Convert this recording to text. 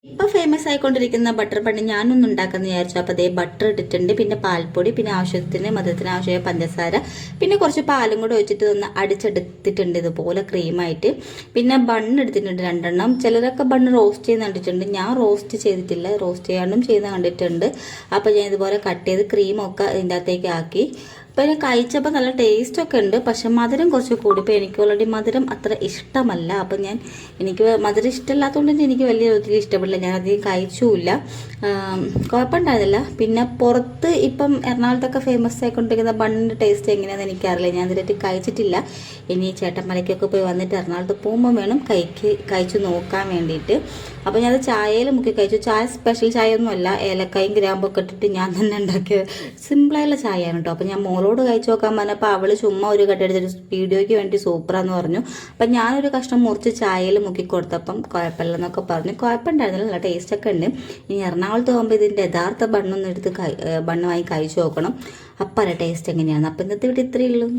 ഇപ്പൊ famous ആയിക്കൊണ്ടിരിക്കുന്ന butter bun ഞാനൊന്നും ഉണ്ടാക്കാന്ന് വിചാരിച്ചു. അപ്പോൾ അതേ ബട്ടർ ഇട്ടിട്ടുണ്ട്, പിന്നെ പാൽപ്പൊടി, പിന്നെ ആവശ്യത്തിന് മധുരത്തിന് ആവശ്യമായ പഞ്ചസാര, പിന്നെ കുറച്ച് പാലും കൂടെ ഒഴിച്ചിട്ട് ഒന്ന് അടിച്ചെടുത്തിട്ടുണ്ട് ഇതുപോലെ ക്രീമായിട്ട്. പിന്നെ ബണ്ണ് എടുത്തിട്ടുണ്ട് 2 ചിലരൊക്കെ ബണ്ണ് റോസ്റ്റ് ചെയ്യുന്ന കണ്ടിട്ടുണ്ട്, ഞാൻ റോസ്റ്റ് ചെയ്തിട്ടില്ല, റോസ്റ്റ് ചെയ്യാണ്ടും ചെയ്യുന്ന കണ്ടിട്ടുണ്ട്. അപ്പോൾ ഞാൻ ഇതുപോലെ കട്ട് ചെയ്ത് ക്രീമൊക്കെ ഇതിൻ്റെ അകത്തേക്ക് ആക്കി. അപ്പോൾ ഞാൻ കഴിച്ചപ്പോൾ നല്ല ടേസ്റ്റൊക്കെ ഉണ്ട്, പക്ഷെ മധുരം കുറച്ച് കൂടി. ഇപ്പോൾ എനിക്ക് ഓൾറെഡി മധുരം അത്ര ഇഷ്ടമല്ല. അപ്പം എനിക്ക് മധുരം ഇഷ്ടമല്ലാത്തതുകൊണ്ട് എനിക്ക് വലിയ ഒത്തിരി ഇഷ്ടപ്പെടില്ല, ഞാൻ അധികം കഴിച്ചുമില്ല. കുഴപ്പമുണ്ടായിരുന്നില്ല. പിന്നെ പുറത്ത് ഇപ്പം എറണാകുളത്തൊക്കെ ഫേമസ് ആയിക്കൊണ്ടിരിക്കുന്ന ബണ്ണിൻ്റെ ടേസ്റ്റ് എങ്ങനെയാണെന്ന് എനിക്കറിയില്ല, ഞാൻ ഇതിലേക്ക് കഴിച്ചിട്ടില്ല. ഇനി ചേട്ടന്മലയ്ക്കൊക്കെ പോയി വന്നിട്ട് എറണാകുളത്ത് പോകുമ്പോൾ വേണം കഴിച്ചു നോക്കാൻ വേണ്ടിയിട്ട്. അപ്പോൾ ഞാനത് ചായയിൽ മുക്കി കഴിച്ചു. ചായ സ്പെഷ്യൽ ചായ ഒന്നുമല്ല, ഏലക്കായും ഗ്രാമ്പൊക്കെ ഇട്ടിട്ട് ഞാൻ തന്നെ ഉണ്ടാക്കിയ സിമ്പിളായുള്ള ചായയാണ് കേട്ടോ. അപ്പോൾ ഞാൻ മോളോട് കഴിച്ചു നോക്കാൻ പറഞ്ഞപ്പോൾ അവൾ ചുമ്മാ ഒരു കട്ടെടുത്തിട്ട് വീഡിയോയ്ക്ക് വേണ്ടി സൂപ്പറാന്ന് പറഞ്ഞു. അപ്പം ഞാനൊരു കഷ്ണം മുറിച്ച് ചായയിൽ മുക്കി കൊടുത്തപ്പം കുഴപ്പമില്ലെന്നൊക്കെ പറഞ്ഞു. കുഴപ്പമുണ്ടായിരുന്നില്ല, നല്ല ടേസ്റ്റൊക്കെ ഉണ്ട്. ഇനി എറണാകുളത്ത് പോകുമ്പോൾ ഇതിൻ്റെ യഥാർത്ഥ ബണ്ണൊന്നും എടുത്ത് ബണ്ണ് വാങ്ങി കഴിച്ചു നോക്കണം, അപ്പം ടേസ്റ്റ് എങ്ങനെയാണ്. അപ്പം ഇന്നത്തെ ഇവിടെ ഇത്രയേ ഉള്ളൂ.